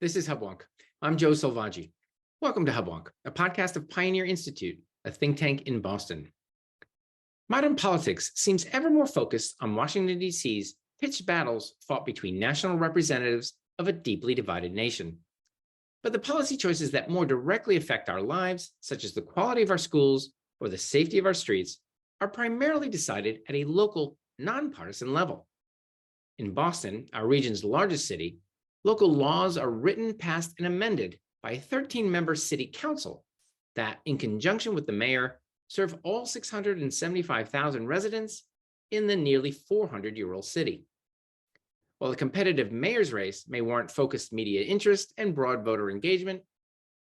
This is Hubwonk. I'm Joe Selvaggi. Welcome to Hubwonk, a podcast of Pioneer Institute, a think tank in Boston. Modern politics seems ever more focused on Washington, D.C.'s pitched battles fought between national representatives of a deeply divided nation. But the policy choices that more directly affect our lives, such as the quality of our schools or the safety of our streets, are primarily decided at a local, nonpartisan level. In Boston, our region's largest city, local laws are written, passed, and amended by a 13-member city council that, in conjunction with the mayor, serve all 675,000 residents in the nearly 400-year-old city. While a competitive mayor's race may warrant focused media interest and broad voter engagement,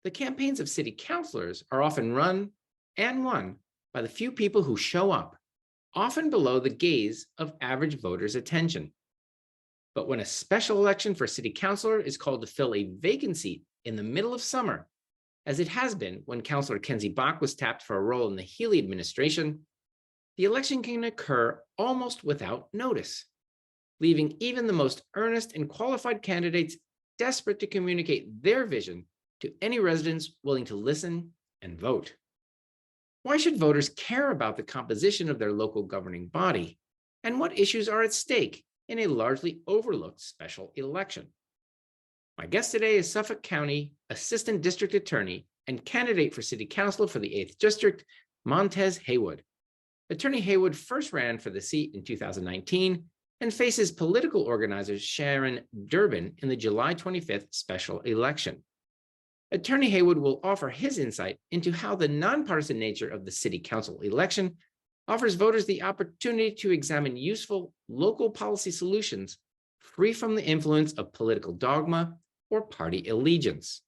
the campaigns of city councilors are often run and won by the few people who show up, often below the gaze of average voters' attention. But when a special election for city councilor is called to fill a vacancy in the middle of summer, as it has been when Councilor Kenzie Bach was tapped for a role in the Healey administration, the election can occur almost without notice, leaving even the most earnest and qualified candidates desperate to communicate their vision to any residents willing to listen and vote. Why should voters care about the composition of their local governing body? And what issues are at stake in a largely overlooked special election? My guest today is Suffolk County Assistant District Attorney and candidate for City Councilor for the 8th District, Montez Haywood. Attorney Haywood first ran for the seat in 2019 and faces political organizer Sharon Durbin in the July 25th special election. Attorney Haywood will offer his insight into how the nonpartisan nature of the City Council election offers voters the opportunity to examine useful local policy solutions free from the influence of political dogma or party allegiance.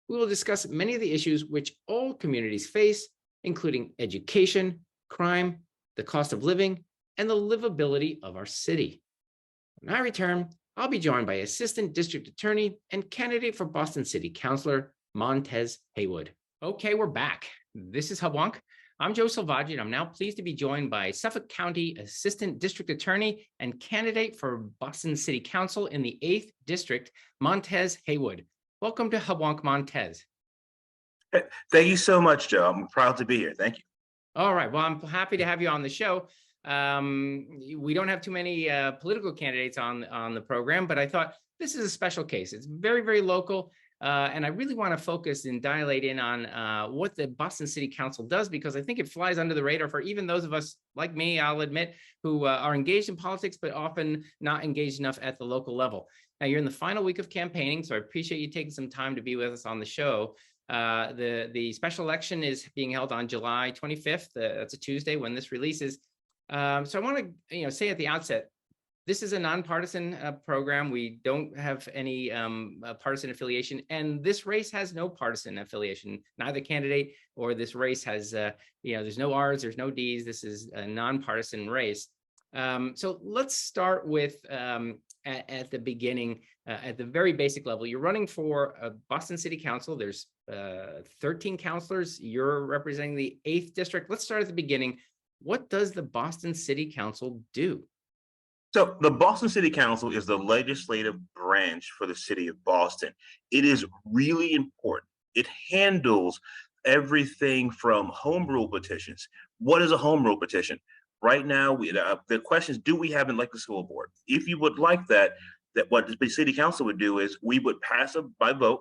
We will discuss many of the issues which all communities face, including education, crime, the cost of living, and the livability of our city. When I return, I'll be joined by Assistant District Attorney and candidate for Boston City Councilor, Montez Haywood. Okay, we're back. This is Hubwonk. I'm Joe Selvaggi, and I'm now pleased to be joined by Suffolk County Assistant District Attorney and candidate for Boston City Council in the 8th District, Montez Haywood. Welcome to Hubwonk, Montez. Thank you so much, Joe. I'm proud to be here. Thank you. All right. Well, I'm happy to have you on the show. We don't have too many political candidates on the program, but I thought this is a special case. It's very, very local. And I really want to focus and dilate in on what the Boston City Council does, because I think it flies under the radar for even those of us like me, I'll admit, who are engaged in politics, but often not engaged enough at the local level. Now, you're in the final week of campaigning, so I appreciate you taking some time to be with us on the show. The special election is being held on July 25th. That's a Tuesday when this releases. So I want to say at the outset, this is a nonpartisan program. We don't have any partisan affiliation, and this race has no partisan affiliation. Neither candidate or this race has, there's no R's, there's no D's. This is a nonpartisan race. So let's start with at the beginning, at the very basic level. You're running for a Boston City Council. There's 13 councilors. You're representing the 8th District. Let's start at the beginning. What does the Boston City Council do? So the Boston City Council is the legislative branch for the city of Boston. It is really important. It handles everything from home rule petitions. What is a home rule petition? Right now, the question is, do we have an elected school board? If you would like that what the city council would do is we would pass by vote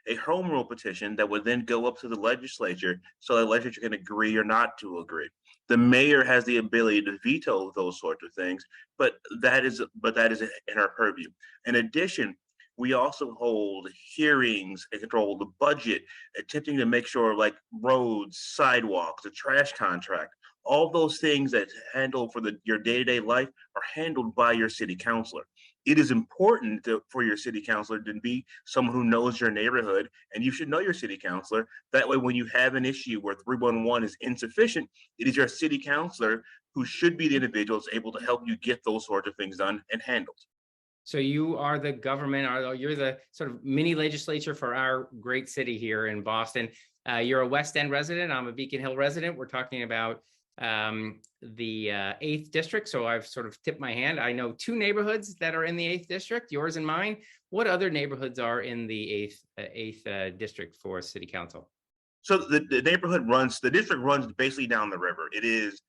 a home rule petition that would then go up to the legislature so the legislature can agree or not to agree. The mayor has the ability to veto those sorts of things, but that is in our purview. In addition, we also hold hearings and control the budget, attempting to make sure like roads, sidewalks, the trash contract, all those things that handle for your day-to-day life are handled by your city councilor. It is important for your city councilor to be someone who knows your neighborhood, and you should know your city councilor. That way, when you have an issue where 311 is insufficient, it is your city councilor who should be the individual that's able to help you get those sorts of things done and handled. So you are the government, or you're the sort of mini legislature for our great city here in Boston. You're a West End resident. I'm a Beacon Hill resident. We're talking about the 8th district. So I've sort of tipped my hand. I know 2 neighborhoods that are in the 8th district, yours and mine. What other neighborhoods are in the 8th district for city council? So the district runs basically down the river. It is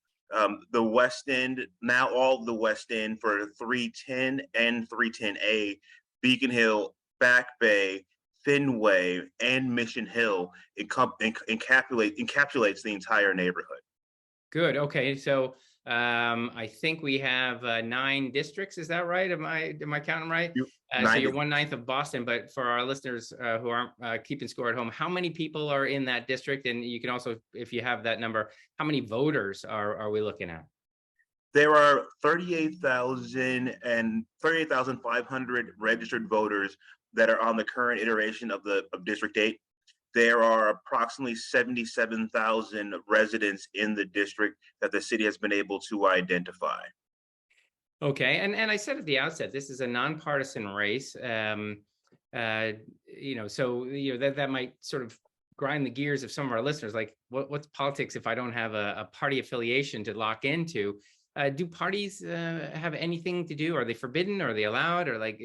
the West End, now all the West End for 310 and 310A, Beacon Hill, Back Bay, Fenway, and Mission Hill encapsulates the entire neighborhood. Good. Okay. So I think we have 9 districts. Is that right? Am I counting right? So you're 1/9 of Boston, but for our listeners who aren't keeping score at home, how many people are in that district? And you can also, if you have that number, how many voters are we looking at? There are 38,500 registered voters that are on the current iteration of District 8. There are approximately 77,000 residents in the district that the city has been able to identify. Okay, and I said at the outset, this is a nonpartisan race. So that might sort of grind the gears of some of our listeners. Like, what's politics if I don't have a party affiliation to lock into? Do parties have anything to do? Are they forbidden? Are they allowed? Or like,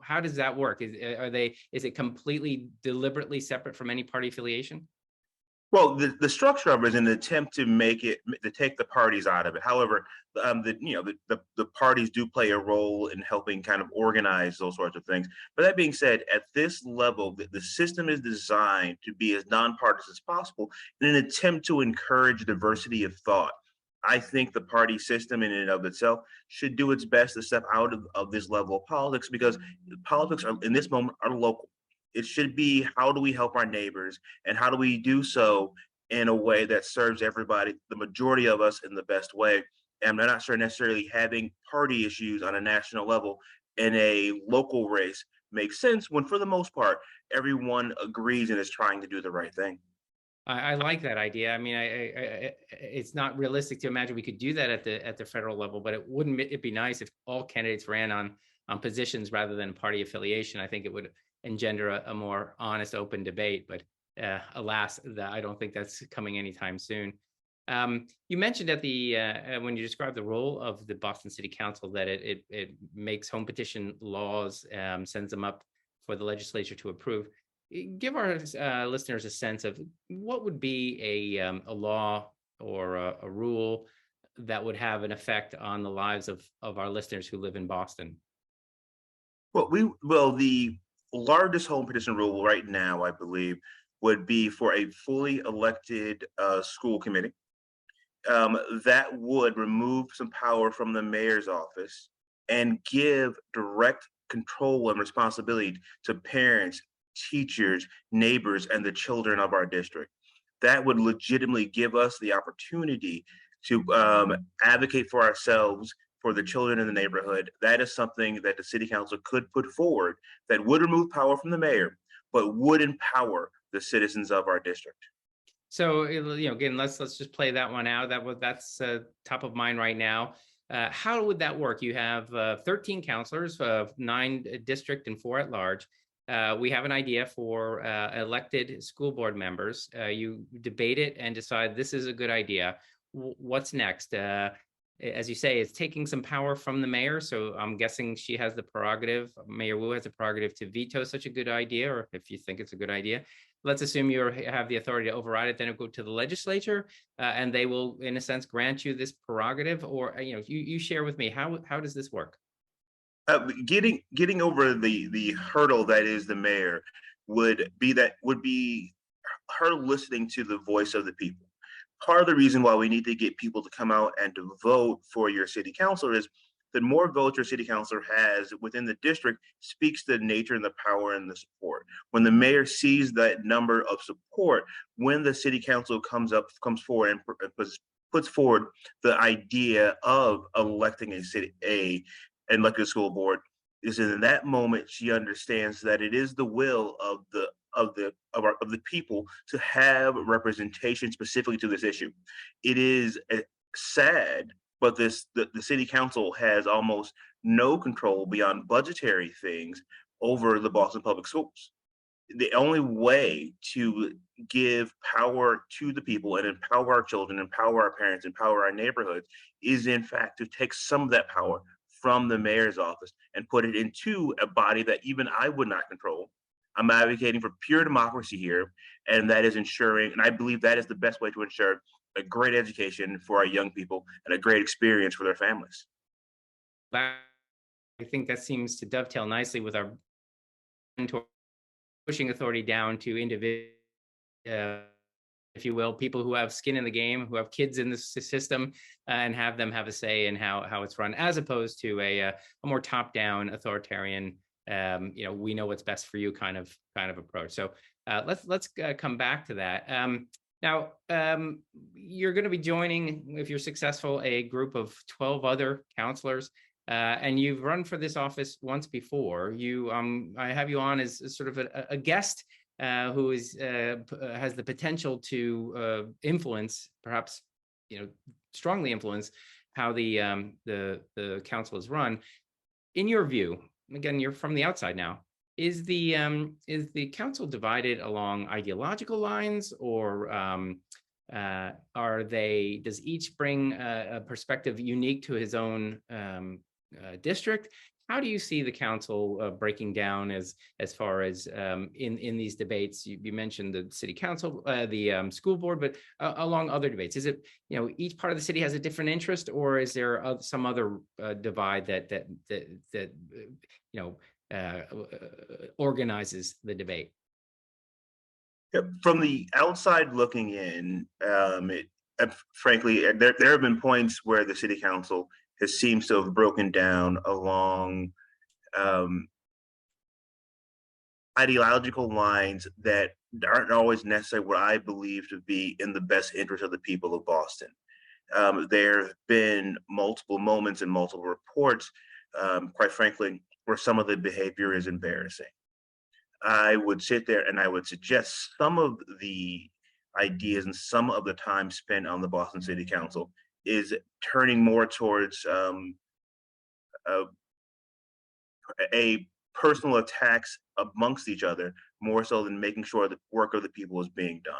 how does that work? Is it completely deliberately separate from any party affiliation? Well, the structure of it is an attempt to take the parties out of it. However, the parties do play a role in helping kind of organize those sorts of things. But that being said, at this level, the system is designed to be as nonpartisan as possible in an attempt to encourage diversity of thought. I think the party system in and of itself should do its best to step out of this level of politics, because politics are, in this moment, are local. It should be, how do we help our neighbors, and how do we do so in a way that serves everybody, the majority of us, in the best way. And I'm not sure necessarily having party issues on a national level in a local race makes sense, when for the most part everyone agrees and is trying to do the right thing. I like that idea. I mean, it's not realistic to imagine we could do that at the federal level, but wouldn't it be nice if all candidates ran on positions rather than party affiliation? I think it would engender a more honest, open debate. But alas, I don't think that's coming anytime soon. You mentioned at the when you described the role of the Boston City Council that it makes home petition laws, sends them up for the legislature to approve. Give our listeners a sense of what would be a law or a rule that would have an effect on the lives of our listeners who live in Boston. The largest home petition rule right now, I believe, would be for a fully elected school committee. That would remove some power from the mayor's office and give direct control and responsibility to parents, teachers, neighbors, and the children of our district. That would legitimately give us the opportunity to advocate for ourselves, for the children in the neighborhood. That is something that the city council could put forward that would remove power from the mayor, but would empower the citizens of our district. So again, let's just play that one out. That's top of mind right now. How would that work? You have 13 counselors, 9 district and 4 at large. We have an idea for elected school board members. You debate it and decide this is a good idea. What's next? As you say, it's taking some power from the mayor. So I'm guessing she has the prerogative, Mayor Wu has the prerogative to veto such a good idea, or if you think it's a good idea. Let's assume you have the authority to override it, then it'll go to the legislature, and they will, in a sense, grant you this prerogative. Or you share with me, how does this work? Getting over the hurdle that is the mayor would be her listening to the voice of the people. Part of the reason why we need to get people to come out and to vote for your city councilor is the more votes your city councilor has within the district speaks to the nature and the power and the support. When the mayor sees that number of support, when the city council comes forward and puts forward the idea of electing an elected school board, is in that moment she understands that it is the will of the people to have representation specifically to this issue. It is sad, but the city council has almost no control beyond budgetary things over the Boston Public Schools. the only way to give power to the people and empower our children, empower our parents, empower our neighborhoods is in fact to take some of that power from the mayor's office and put it into a body that even I would not control. I'm advocating for pure democracy here, and that is ensuring, and I believe that is the best way to ensure a great education for our young people and a great experience for their families. I think that seems to dovetail nicely with our pushing authority down to individual, if you will, people who have skin in the game, who have kids in the system, and have them have a say in how it's run, as opposed to a more top-down authoritarian, we know what's best for you kind of approach. So let's come back to that. Now, you're going to be joining, if you're successful, a group of 12 other counselors. And you've run for this office once before. I have you on as sort of a guest who has the potential to influence, perhaps, strongly influence how the council is run. In your view, again, you're from the outside now. Is the council divided along ideological lines, or does each bring a perspective unique to his own district? How do you see the council breaking down as far as in these debates? You mentioned the city council, the school board, but along other debates, is it each part of the city has a different interest, or is there some other divide that organizes the debate? From the outside looking in, frankly, there have been points where the city council seems to have broken down along ideological lines that aren't always necessarily what I believe to be in the best interest of the people of Boston. There have been multiple moments and multiple reports, quite frankly, where some of the behavior is embarrassing. I would sit there and I would suggest some of the ideas and some of the time spent on the Boston City Council is turning more towards a personal attacks amongst each other, more so than making sure the work of the people is being done.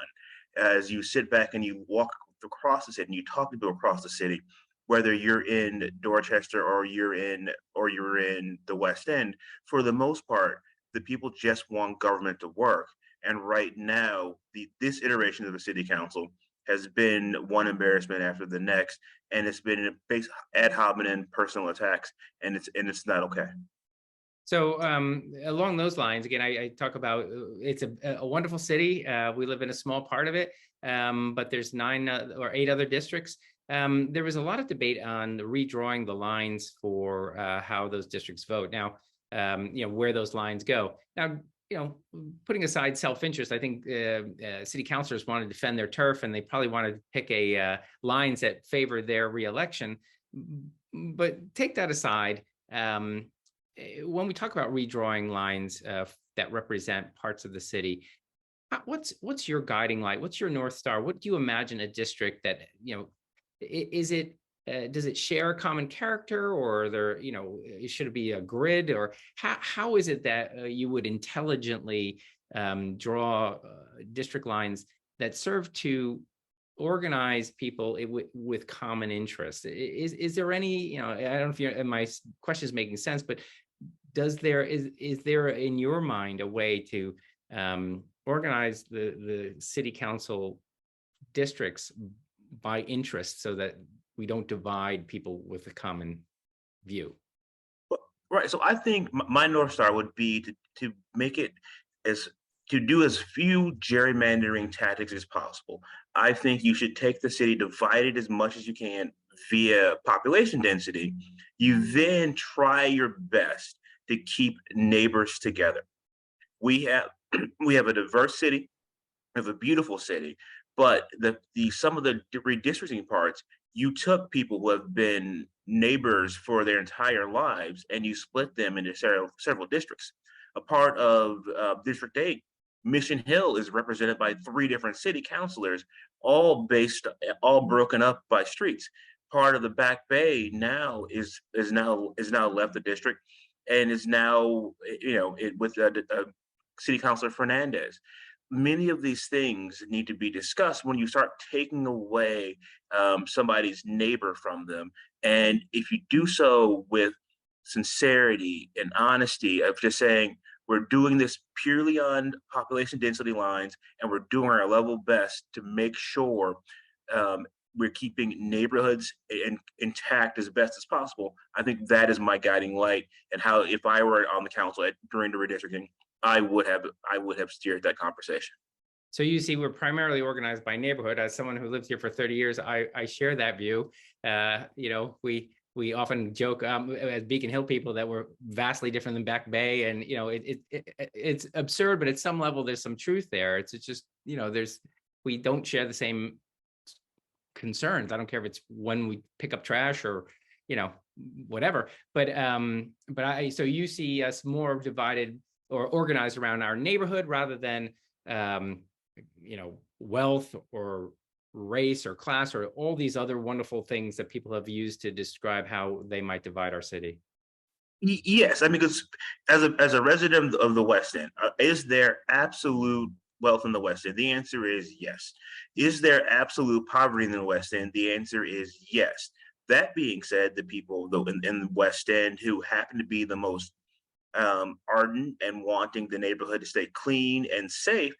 As you sit back and you walk across the city and you talk to people across the city, whether you're in Dorchester or you're in the West End, for the most part, the people just want government to work. And right now, this iteration of the city council has been one embarrassment after the next, and it's been based ad hominem personal attacks, and it's not okay. So along those lines, again, I talk about it's a wonderful city. We live in a small part of it, but there's 9 or 8 other districts. There was a lot of debate on redrawing the lines for how those districts vote. Now, where those lines go. Now, putting aside self-interest, I think city councilors want to defend their turf, and they probably want to pick lines that favor their reelection. But take that aside. When we talk about redrawing lines that represent parts of the city, what's your guiding light? What's your North Star? What do you imagine a district that, is it, does it share a common character, or should it be a grid, or how is it that you would intelligently draw district lines that serve to organize people with common interests? Is there any, I don't know if my question is making sense, but is there in your mind a way to organize the city council districts by interest so that we don't divide people with a common view? Right. So I think my North Star would be to make it to do as few gerrymandering tactics as possible. I think you should take the city, divide it as much as you can via population density. You then try your best to keep neighbors together. We have a diverse city, we have a beautiful city, but some of the redistricting parts, you took people who have been neighbors for their entire lives and you split them into several districts. A part of District 8, Mission Hill, is represented by 3 different city councilors, all broken up by streets. Part of the Back Bay now is now left the district and is now with City Councilor Fernandez. Many of these things need to be discussed when you start taking away somebody's neighbor from them. And if you do so with sincerity and honesty of just saying, we're doing this purely on population density lines, and we're doing our level best to make sure um, we're keeping neighborhoods intact as best as possible. I think that is my guiding light, and how if I were on the council during the redistricting, I would have steered that conversation. So you see, we're primarily organized by neighborhood. As someone who lived here for 30 years, I share that view. We often joke as Beacon Hill people that we're vastly different than Back Bay, and it's absurd, but at some level there's some truth there. It's just we don't share the same concerns. I don't care if it's when we pick up trash or whatever. But so you see us more divided or organized around our neighborhood rather than wealth or race or class or all these other wonderful things that people have used to describe how they might divide our city. Yes, I mean, because as a resident of the West End, is there absolute wealth in the West End? The answer is yes. Is there absolute poverty in the West End? The answer is yes. That being said, the people in the West End who happen to be the most ardent and wanting the neighborhood to stay clean and safe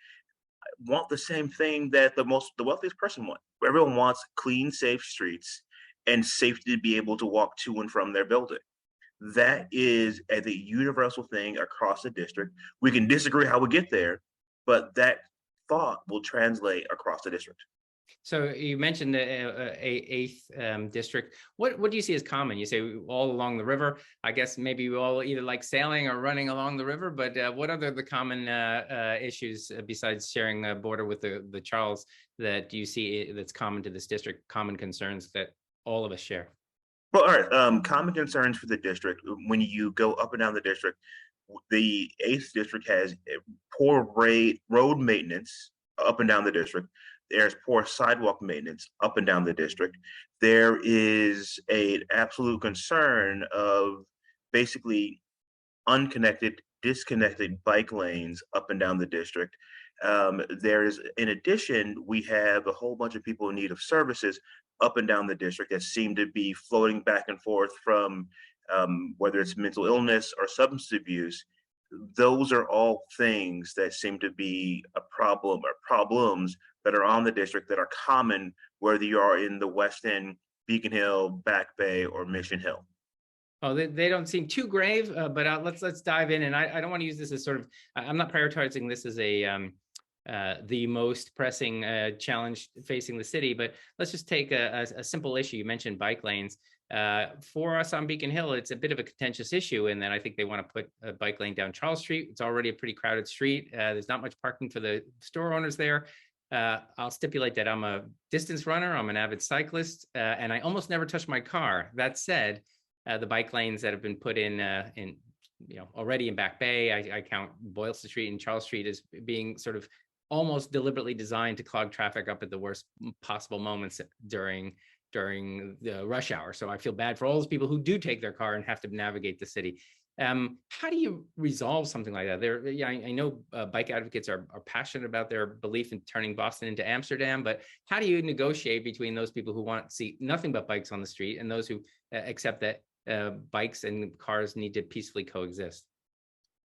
want the same thing that the wealthiest person wants. Everyone wants clean, safe streets and safety to be able to walk to and from their building. That is a universal thing across the district. We can disagree how we get there, but that thought will translate across the district. So you mentioned the eighth district. What do you see as common? You say all along the river. I guess maybe we all either like sailing or running along the river. But what are the common issues besides sharing the border with the Charles that you see that's common to this district? Common concerns that all of us share. Well, all right. Common concerns for the district when you go up and down the district. The eighth district has poor road maintenance up and down the district. There's poor sidewalk maintenance up and down the district. There is an absolute concern of basically disconnected bike lanes up and down the district. In addition, we have a whole bunch of people in need of services up and down the district that seem to be floating back and forth from whether it's mental illness or substance abuse. Those are all things that seem to be a problem or problems that are on the district that are common whether you are in the West End, Beacon Hill, Back Bay, or Mission Hill. Oh, they don't seem too grave, but let's dive in. And I don't want to use this as sort of, I'm not prioritizing this as the most pressing challenge facing the city, but let's just take a simple issue. You mentioned bike lanes. For us on Beacon Hill, it's a bit of a contentious issue in that I think they want to put a bike lane down Charles Street. It's already a pretty crowded street. There's not much parking for the store owners there. I'll stipulate that I'm a distance runner. I'm an avid cyclist, and I almost never touch my car. That said, the bike lanes that have been put in already in Back Bay, I count Boylston Street and Charles Street as being sort of almost deliberately designed to clog traffic up at the worst possible moments during the rush hour. So I feel bad for all those people who do take their car and have to navigate the city. How do you resolve something like that? I know bike advocates are passionate about their belief in turning Boston into Amsterdam, but how do you negotiate between those people who want to see nothing but bikes on the street and those who accept that bikes and cars need to peacefully coexist?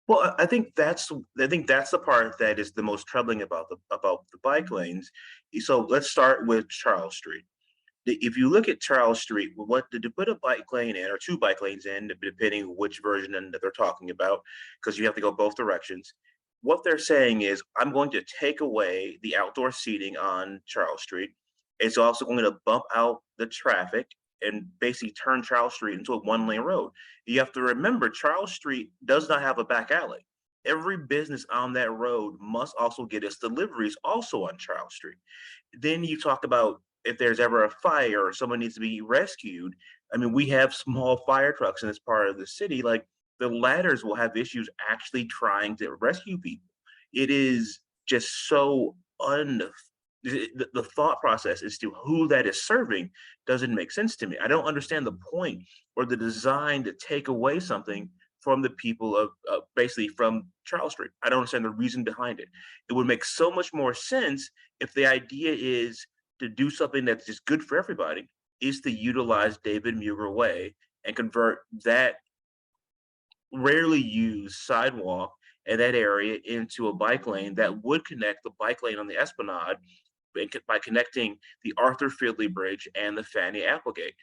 Well, I think that's the part that is the most troubling about the bike lanes. So let's start with Charles Street. If you look at Charles Street, to put a bike lane in or two bike lanes in, depending which version that they're talking about, because you have to go both directions. What they're saying is, I'm going to take away the outdoor seating on Charles Street. It's also going to bump out the traffic and basically turn Charles Street into a one-lane road. You have to remember, Charles Street does not have a back alley. Every business on that road must also get its deliveries also on Charles Street. Then you talk about if there's ever a fire or someone needs to be rescued. I mean, we have small fire trucks in this part of the city. Like, the ladders will have issues actually trying to rescue people. It is just so the thought process as to who that is serving doesn't make sense to me. I don't understand the point or the design to take away something from the people of basically from Charles Street. I don't understand the reason behind it. It would make so much more sense if the idea is to do something that's just good for everybody, is to utilize David Muir Way and convert that rarely used sidewalk in that area into a bike lane that would connect the bike lane on the Esplanade by connecting the Arthur Findlay Bridge and the Fanny Applegate.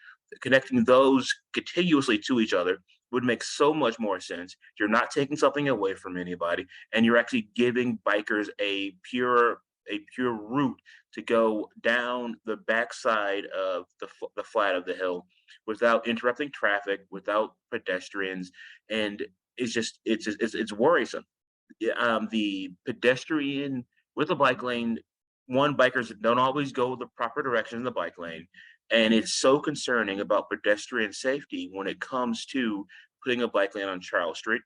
Connecting those contiguously to each other would make so much more sense. You're not taking something away from anybody, and you're actually giving bikers a pure route to go down the backside of the flat of the hill without interrupting traffic, without pedestrians, and it's worrisome. The pedestrian with a bike lane, one, bikers don't always go the proper direction in the bike lane, and it's so concerning about pedestrian safety when it comes to putting a bike lane on Charles Street.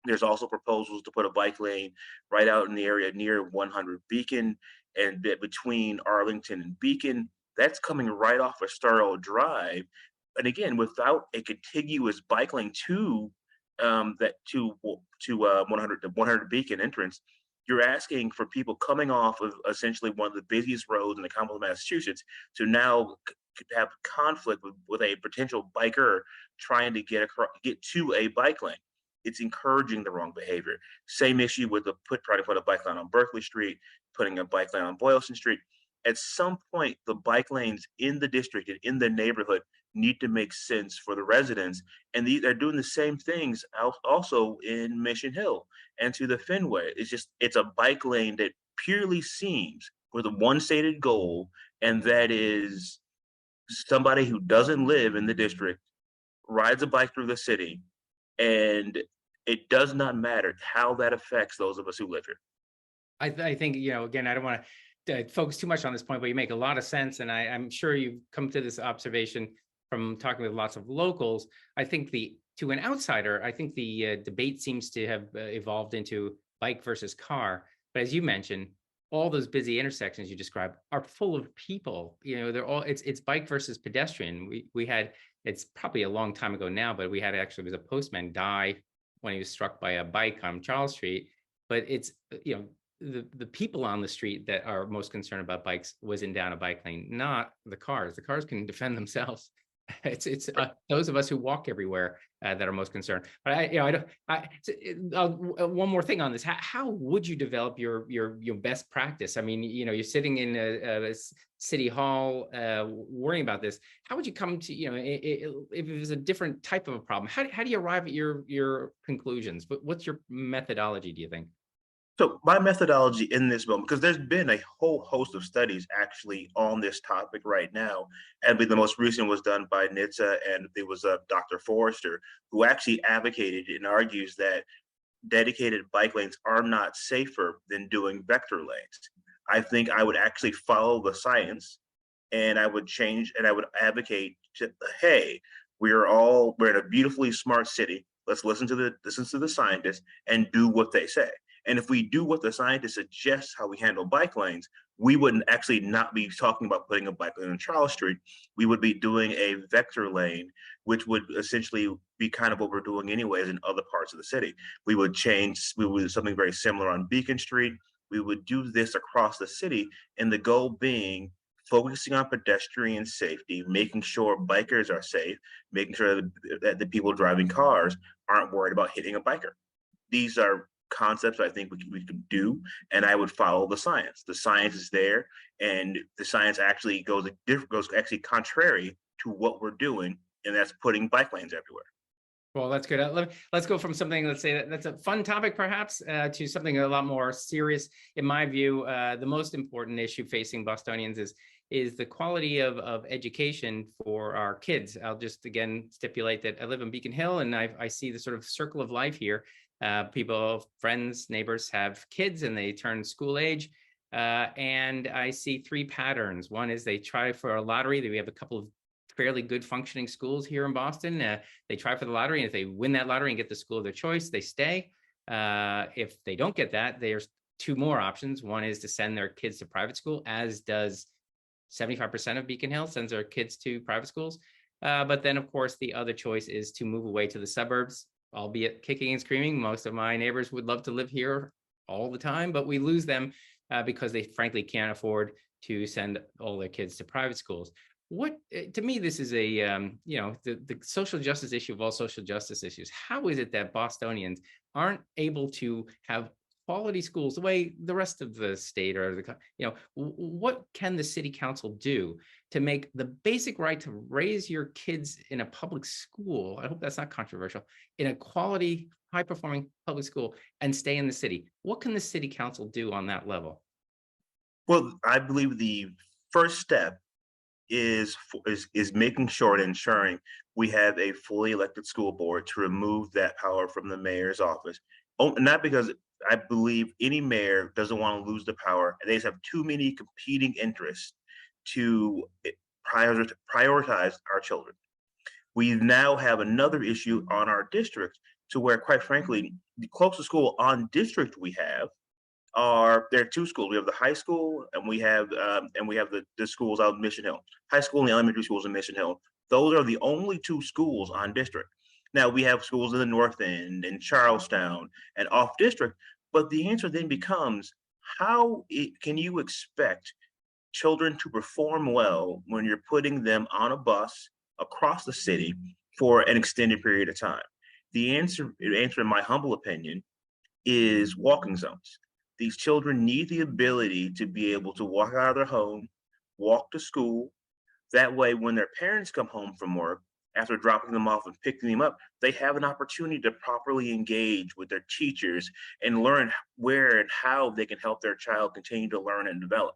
There's also proposals to put a bike lane right out in the area near 100 Beacon and between Arlington and Beacon. That's coming right off of Starrell Drive. And again, without a contiguous bike lane to that to 100 the 100 Beacon entrance, you're asking for people coming off of essentially one of the busiest roads in the Commonwealth of Massachusetts to now have conflict with a potential biker trying to get to a bike lane. It's encouraging the wrong behavior. Same issue with trying to put a bike lane on Berkeley Street, putting a bike lane on Boylston Street. At some point, the bike lanes in the district and in the neighborhood need to make sense for the residents. And they're doing the same things also in Mission Hill and to the Fenway. It's a bike lane that purely seems with a one stated goal, and that is somebody who doesn't live in the district rides a bike through the city, and it does not matter how that affects those of us who live here. I think, again, I don't want to focus too much on this point, but you make a lot of sense. And I'm sure you've come to this observation from talking with lots of locals. I think to an outsider, I think the debate seems to have evolved into bike versus car. But as you mentioned, all those busy intersections you described are full of people. They're all it's bike versus pedestrian. We had, it's probably a long time ago now, but there was a postman die when he was struck by a bike on Charles Street. But it's the people on the street that are most concerned about bikes whizzing down a bike lane, not the cars. The cars can defend themselves. It's those of us who walk everywhere that are most concerned. But one more thing on this: how would you develop your best practice? I mean, you're sitting in a city hall worrying about this. How would you come to if it was a different type of a problem? How do you arrive at your conclusions? But what's your methodology, do you think? So my methodology in this moment, because there's been a whole host of studies actually on this topic right now, and the most recent was done by NHTSA, and there was Dr. Forrester, who actually advocated and argues that dedicated bike lanes are not safer than doing vector lanes. I think I would actually follow the science, and I would advocate hey, we're in a beautifully smart city. Let's listen to the scientists and do what they say. And if we do what the scientists suggest how we handle bike lanes, we wouldn't actually not be talking about putting a bike lane on Charles Street. We would be doing a vector lane, which would essentially be kind of what we're doing anyways in other parts of the city. We would do something very similar on Beacon Street. We would do this across the city, and the goal being focusing on pedestrian safety, making sure bikers are safe, making sure that the people driving cars aren't worried about hitting a biker. These are concepts I think we could do, and I would follow the science. The science is there, and the science actually goes actually contrary to what we're doing, and that's putting bike lanes everywhere. Well, that's good. Let's go from something, let's say that's a fun topic perhaps, to something a lot more serious. In my view, the most important issue facing Bostonians is the quality of education for our kids. I'll just again stipulate that I live in Beacon Hill, and I see the sort of circle of life here. People, friends, neighbors have kids and they turn school age. And I see three patterns. One is they try for a lottery. We have a couple of fairly good functioning schools here in Boston. They try for the lottery, and if they win that lottery and get the school of their choice, they stay. If they don't get that, there's two more options. One is to send their kids to private school, as does 75% of Beacon Hill sends their kids to private schools. But then, of course, the other choice is to move away to the suburbs. albeit kicking and screaming. Most of my neighbors would love to live here all the time, but we lose them because they frankly can't afford to send all their kids to private schools. What to me, this is a the social justice issue of all social justice issues. How is it that Bostonians aren't able to have quality schools the way the rest of the state or what can the city council do to make the basic right to raise your kids in a public school? I hope that's not controversial, in a quality, high performing public school, and stay in the city. What can the city council do on that level? Well, I believe the first step is making sure and ensuring we have a fully elected school board to remove that power from the mayor's office. Oh, not because I believe any mayor doesn't want to lose the power. They just have too many competing interests to prioritize our children. We now have another issue on our district to where, quite frankly, the closest school on district we have there are two schools. We have the high school and we have the schools out in Mission Hill. High school and the elementary schools in Mission Hill. Those are the only two schools on district. Now we have schools in the North End and Charlestown and off district, but the answer then becomes can you expect children to perform well when you're putting them on a bus across the city for an extended period of time? The answer in my humble opinion, is walking zones. These children need the ability to be able to walk out of their home, walk to school. That way, when their parents come home from work, after dropping them off and picking them up, they have an opportunity to properly engage with their teachers and learn where and how they can help their child continue to learn and develop.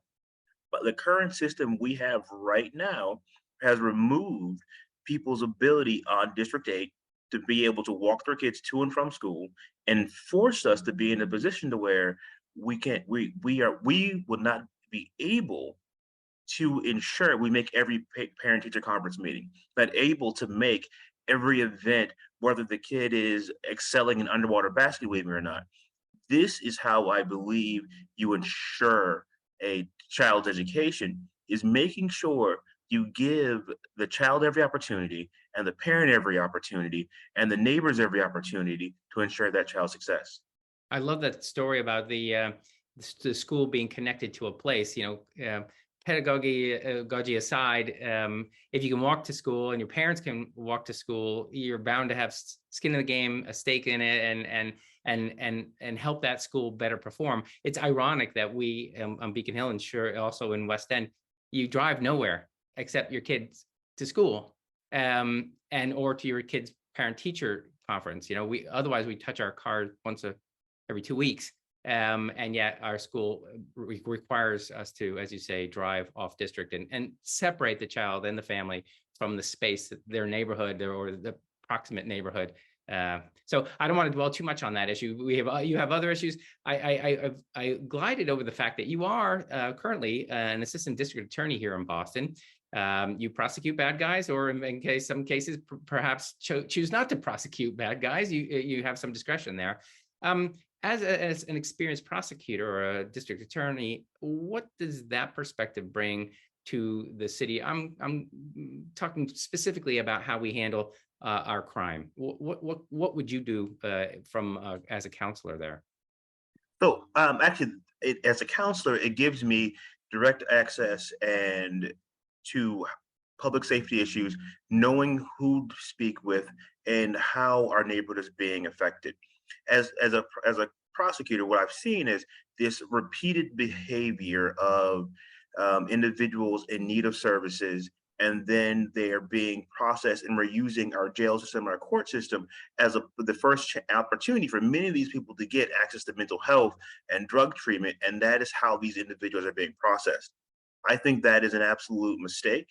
But the current system we have right now has removed people's ability on District 8 to be able to walk their kids to and from school and forced us to be in a position to where we would not be able to ensure we make every parent teacher conference meeting, not able to make every event, whether the kid is excelling in underwater basket weaving or not. This is how I believe you ensure a child's education, is making sure you give the child every opportunity and the parent every opportunity and the neighbors every opportunity to ensure that child's success. I love that story about the school being connected to a place. Pedagogy aside, if you can walk to school and your parents can walk to school, you're bound to have skin in the game, a stake in it, and help that school better perform. It's ironic that we on Beacon Hill and sure also in West End, you drive nowhere except your kids to school, and or to your kids' parent-teacher conference. We touch our car once every 2 weeks. And yet our school requires us to, as you say, drive off district and separate the child and the family from the space, their neighborhood or the proximate neighborhood. So I don't want to dwell too much on that issue. You have other issues. I glided over the fact that you are currently an assistant district attorney here in Boston. You prosecute bad guys, or in some cases, perhaps choose not to prosecute bad guys. You have some discretion there. As an experienced prosecutor or a district attorney, what does that perspective bring to the city? I'm talking specifically about how we handle our crime. What would you do from as a counselor there? So actually, as a counselor, it gives me direct access and to public safety issues, knowing who to speak with and how our neighborhood is being affected. As a prosecutor, what I've seen is this repeated behavior of individuals in need of services, and then they are being processed, and we're using our jail system, our court system, as the first opportunity for many of these people to get access to mental health and drug treatment, and that is how these individuals are being processed. I think that is an absolute mistake.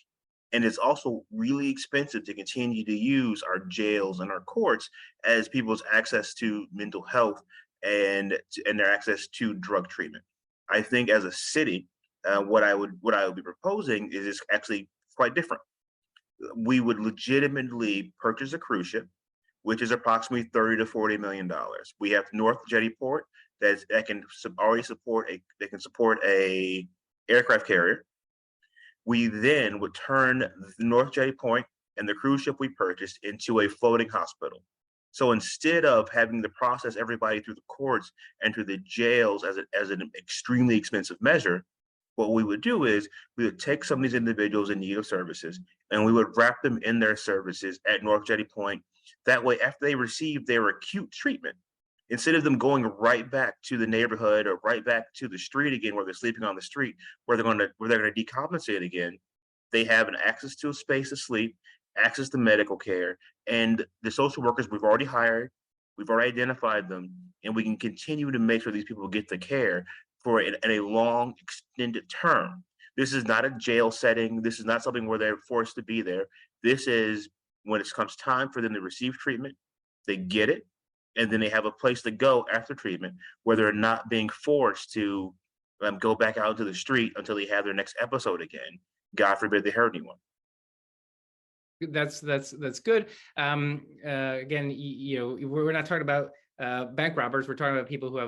And it's also really expensive to continue to use our jails and our courts as people's access to mental health and their access to drug treatment. I think as a city, what I would be proposing is actually quite different. We would legitimately purchase a cruise ship, which is approximately $30 to $40 million. We have North Jettyport that can already support a aircraft carrier. We then would turn the North Jetty Point and the cruise ship we purchased into a floating hospital. So instead of having to process everybody through the courts and through the jails as an extremely expensive measure, what we would do is we would take some of these individuals in need of services and we would wrap them in their services at North Jetty Point. That way, after they receive their acute treatment, instead of them going right back to the neighborhood or right back to the street again, where they're sleeping on the street, where they're going to decompensate again, they have an access to a space to sleep, access to medical care, and the social workers we've already hired, we've already identified them, and we can continue to make sure these people get the care for in a long, extended term. This is not a jail setting. This is not something where they're forced to be there. This is when it comes time for them to receive treatment, they get it, and then they have a place to go after treatment where they're not being forced to go back out into the street until they have their next episode again. God forbid they hurt anyone. That's good. Again, we're not talking about bank robbers. We're talking about people who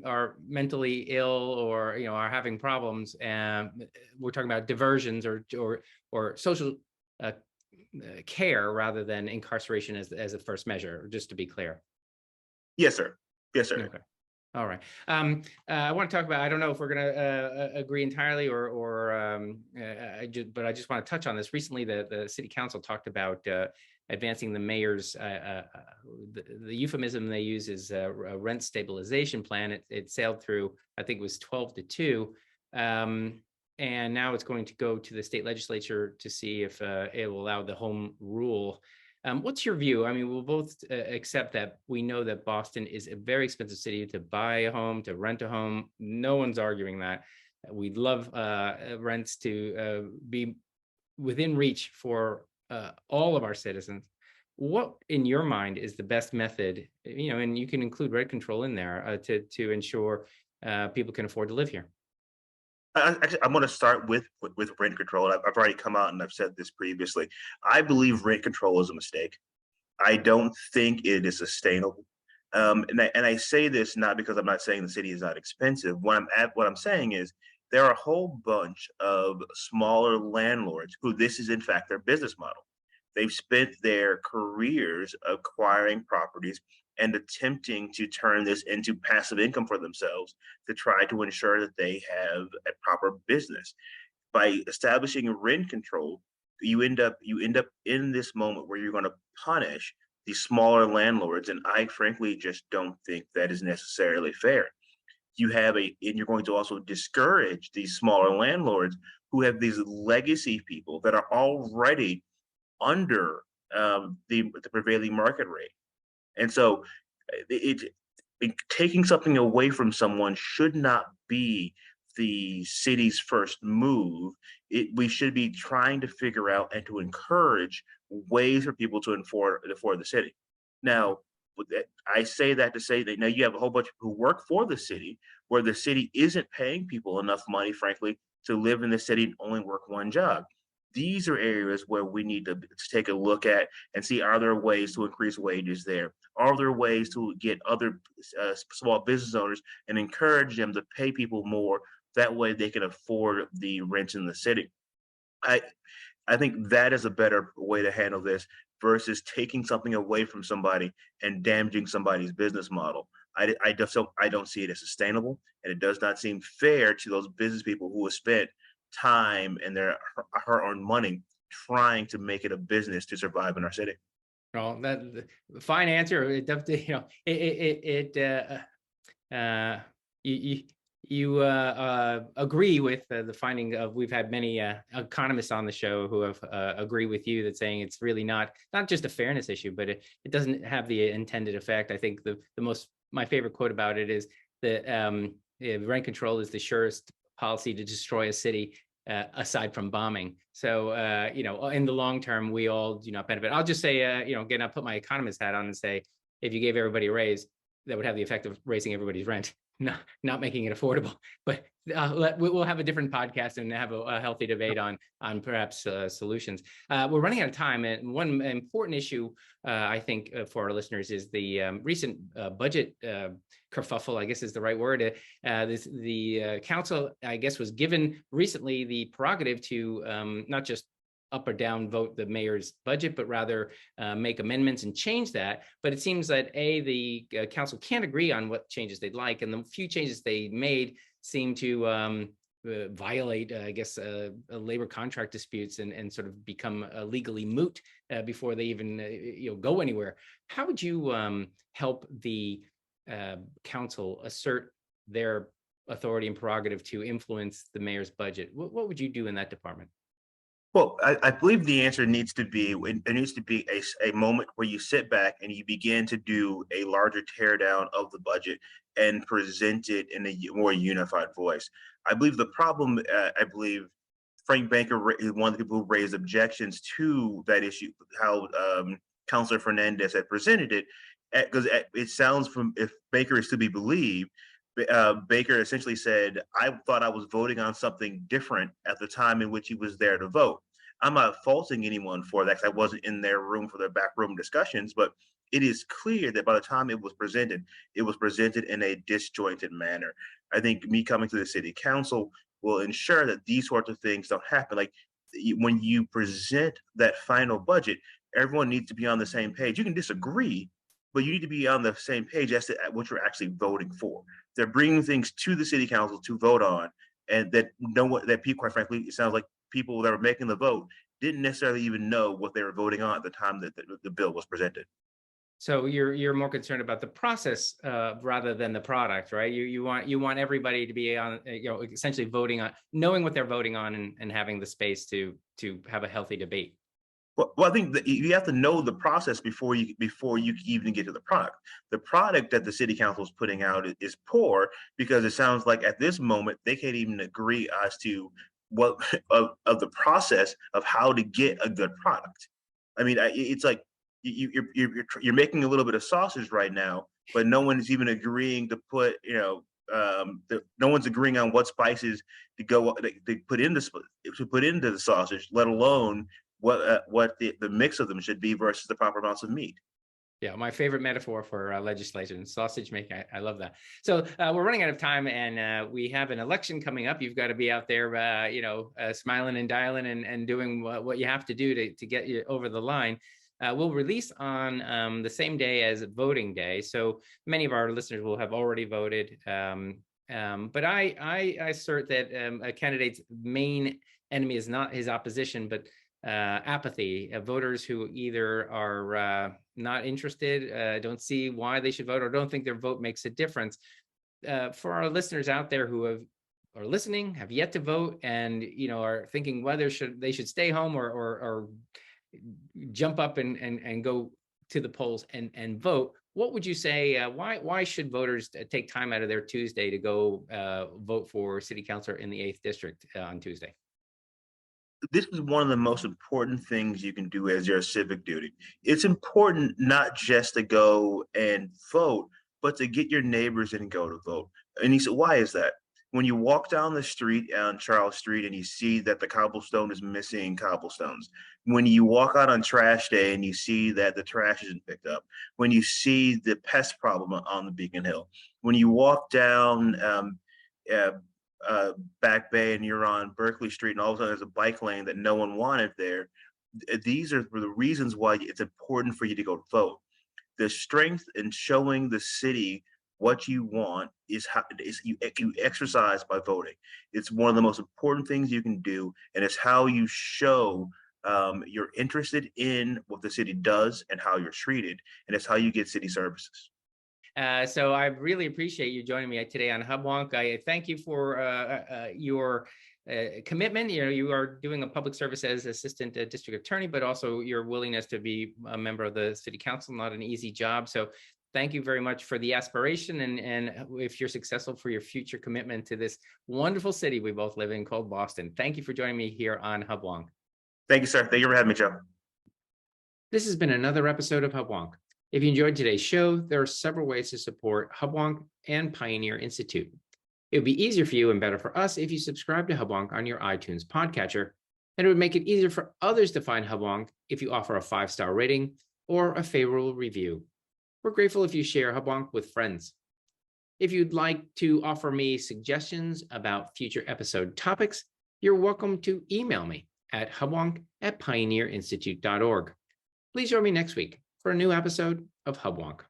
are mentally ill or are having problems, and we're talking about diversions or social care rather than incarceration as the first measure. Just to be clear. Yes, sir. Yes, sir. Okay. All right. I want to talk about, I don't know if we're going to agree entirely but I just want to touch on this. Recently, the city council talked about advancing the mayor's, the euphemism they use is a rent stabilization plan. It sailed through, I think it was 12-2. And now it's going to go to the state legislature to see if it will allow the home rule. What's your view? I mean, we'll both accept that we know that Boston is a very expensive city to buy a home, to rent a home. No one's arguing that. We'd love rents to be within reach for all of our citizens. What, in your mind, is the best method, and you can include rent control in there to ensure people can afford to live here? Actually, I'm going to start with rent control. I've already come out and I've said this previously. I believe rent control is a mistake. I don't think it is sustainable. And I say this not because I'm not saying the city is not expensive. What I'm saying is there are a whole bunch of smaller landlords who this is in fact their business model. They've spent their careers acquiring properties and attempting to turn this into passive income for themselves to try to ensure that they have a proper business. By establishing rent control, you end up in this moment where you're going to punish these smaller landlords, and I frankly just don't think that is necessarily fair. And you're going to also discourage these smaller landlords who have these legacy people that are already under the prevailing market rate. And so taking something away from someone should not be the city's first move. We should be trying to figure out and to encourage ways for people to afford the city. Now, I say that to say that now you have a whole bunch of people who work for the city where the city isn't paying people enough money, frankly, to live in the city and only work one job. These are areas where we need to take a look at and see, are there ways to increase wages there? Are there ways to get other small business owners and encourage them to pay people more? That way they can afford the rents in the city. I think that is a better way to handle this versus taking something away from somebody and damaging somebody's business model. I don't see it as sustainable, and it does not seem fair to those business people who have spent time and their hard-earned money trying to make it a business to survive in our city. Well, fine answer. It definitely, you agree with the finding of, we've had many economists on the show who have agree with you that saying it's really not just a fairness issue, but it doesn't have the intended effect. I think my favorite quote about it is that rent control is the surest policy to destroy a city aside from bombing. So, in the long term, we all do not benefit. I'll just say, again, I'll put my economist hat on and say, if you gave everybody a raise, that would have the effect of raising everybody's rent, not making it affordable. But we'll have a different podcast and have a healthy debate on perhaps solutions. We're running out of time, and one important issue I think for our listeners is the recent budget kerfuffle, I guess is the right word. The council, I guess, was given recently the prerogative to not just up or down vote the mayor's budget, but rather make amendments and change that. But it seems that the council can't agree on what changes they'd like, and the few changes they made seem to violate, I guess, labor contract disputes and sort of become legally moot before they even go anywhere. How would you help the council assert their authority and prerogative to influence the mayor's budget? What would you do in that department? Well, I believe the answer needs to be, there needs to be a moment where you sit back and you begin to do a larger teardown of the budget and present it in a more unified voice. I believe the problem, I believe Frank Banker is one of the people who raised objections to that issue, how Councilor Fernandez had presented it, because it sounds, from, if Baker is to be believed, Baker essentially said, I thought I was voting on something different at the time in which he was there to vote. I'm not faulting anyone for that, because I wasn't in their room for their backroom discussions, but it is clear that by the time it was presented in a disjointed manner. I think me coming to the city council will ensure that these sorts of things don't happen. Like, when you present that final budget, everyone needs to be on the same page. You can disagree, but you need to be on the same page as to what you're actually voting for. They're bringing things to the city council to vote on, and that people, quite frankly, it sounds like people that were making the vote didn't necessarily even know what they were voting on at the time that the bill was presented. So you're more concerned about the process rather than the product, right? You want everybody to be on, essentially voting on, knowing what they're voting on, and having the space to have a healthy debate. Well, I think that you have to know the process before you even get to the product. The product that the city council is putting out is poor, because it sounds like at this moment they can't even agree as to what of the process of how to get a good product. I mean, it's like you're making a little bit of sausage right now, but no one's even agreeing to put, no one's agreeing on what spices to put into the sausage, let alone what the mix of them should be versus the proper amounts of meat. Yeah, my favorite metaphor for legislation, sausage making. I love that. So we're running out of time, and we have an election coming up. You've got to be out there, smiling and dialing and doing what you have to do to get you over the line. We'll release on the same day as voting day, so many of our listeners will have already voted. But I assert that a candidate's main enemy is not his opposition, but apathy. Voters who either are not interested, don't see why they should vote, or don't think their vote makes a difference. For our listeners out there who are listening, have yet to vote, and are thinking whether they should stay home or jump up and go to the polls and vote, what would you say? Why should voters take time out of their Tuesday to go vote for city councilor in the 8th district on Tuesday? This is one of the most important things you can do as your civic duty. It's important not just to go and vote, but to get your neighbors and go to vote. And he said, why is that? When you walk down the street on Charles Street and you see that the cobblestone is missing cobblestones, when you walk out on trash day and you see that the trash isn't picked up, when you see the pest problem on the Beacon Hill, when you walk down Back Bay and you're on Berkeley Street and all of a sudden there's a bike lane that no one wanted there, these are the reasons why it's important for you to go vote. The strength in showing the city what you want is you exercise by voting. It's one of the most important things you can do, and it's how you show you're interested in what the city does and how you're treated, and it's how you get city services. So I really appreciate you joining me today on Hubwonk. I thank you for your commitment. You are doing a public service as assistant district attorney, but also your willingness to be a member of the city council, not an easy job. So thank you very much for the aspiration, and if you're successful, for your future commitment to this wonderful city we both live in called Boston. Thank you for joining me here on Hubwonk. Thank you, sir. Thank you for having me, Joe. This has been another episode of Hubwonk. If you enjoyed today's show, there are several ways to support Hubwonk and Pioneer Institute. It would be easier for you and better for us if you subscribe to Hubwonk on your iTunes podcatcher, and it would make it easier for others to find Hubwonk if you offer a 5-star rating or a favorable review. We're grateful if you share Hubwonk with friends. If you'd like to offer me suggestions about future episode topics, you're welcome to email me at hubwonk@pioneerinstitute.org. Please join me next week for a new episode of Hubwonk.